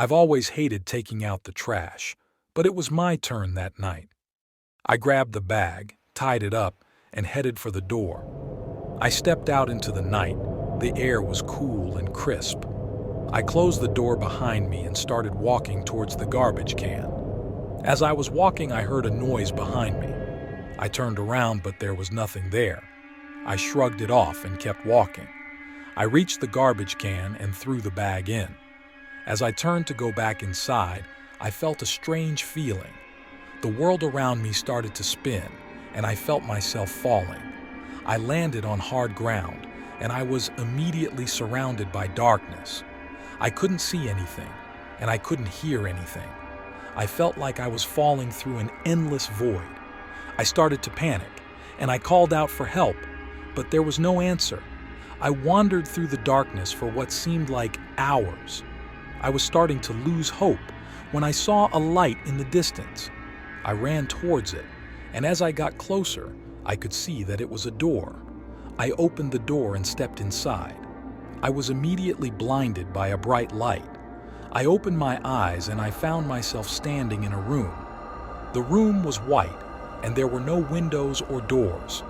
I've always hated taking out the trash, but it was my turn that night. I grabbed the bag, tied it up, and headed for the door. I stepped out into the night. The air was cool and crisp. I closed the door behind me and started walking towards the garbage can. As I was walking, I heard a noise behind me. I turned around, but there was nothing there. I shrugged it off and kept walking. I reached the garbage can and threw the bag in. As I turned to go back inside, I felt a strange feeling. The world around me started to spin, and I felt myself falling. I landed on hard ground, and I was immediately surrounded by darkness. I couldn't see anything, and I couldn't hear anything. I felt like I was falling through an endless void. I started to panic, and I called out for help, but there was no answer. I wandered through the darkness for what seemed like hours. I was starting to lose hope when I saw a light in the distance. I ran towards it, and as I got closer, I could see that it was a door. I opened the door and stepped inside. I was immediately blinded by a bright light. I opened my eyes and I found myself standing in a room. The room was white, and there were no windows or doors.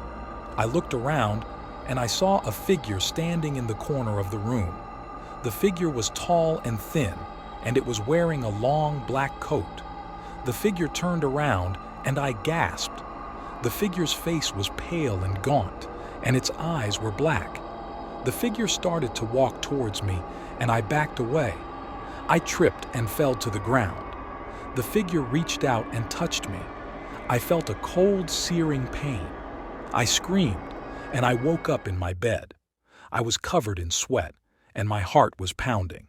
I looked around, and I saw a figure standing in the corner of the room. The figure was tall and thin, and it was wearing a long black coat. The figure turned around, and I gasped. The figure's face was pale and gaunt, and its eyes were black. The figure started to walk towards me, and I backed away. I tripped and fell to the ground. The figure reached out and touched me. I felt a cold, searing pain. I screamed, and I woke up in my bed. I was covered in sweat, and my heart was pounding.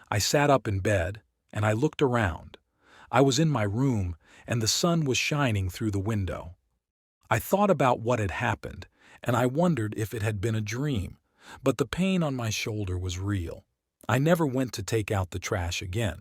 I sat up in bed, and I looked around. I was in my room, and the sun was shining through the window. I thought about what had happened, and I wondered if it had been a dream, but the pain on my shoulder was real. I never went to take out the trash again.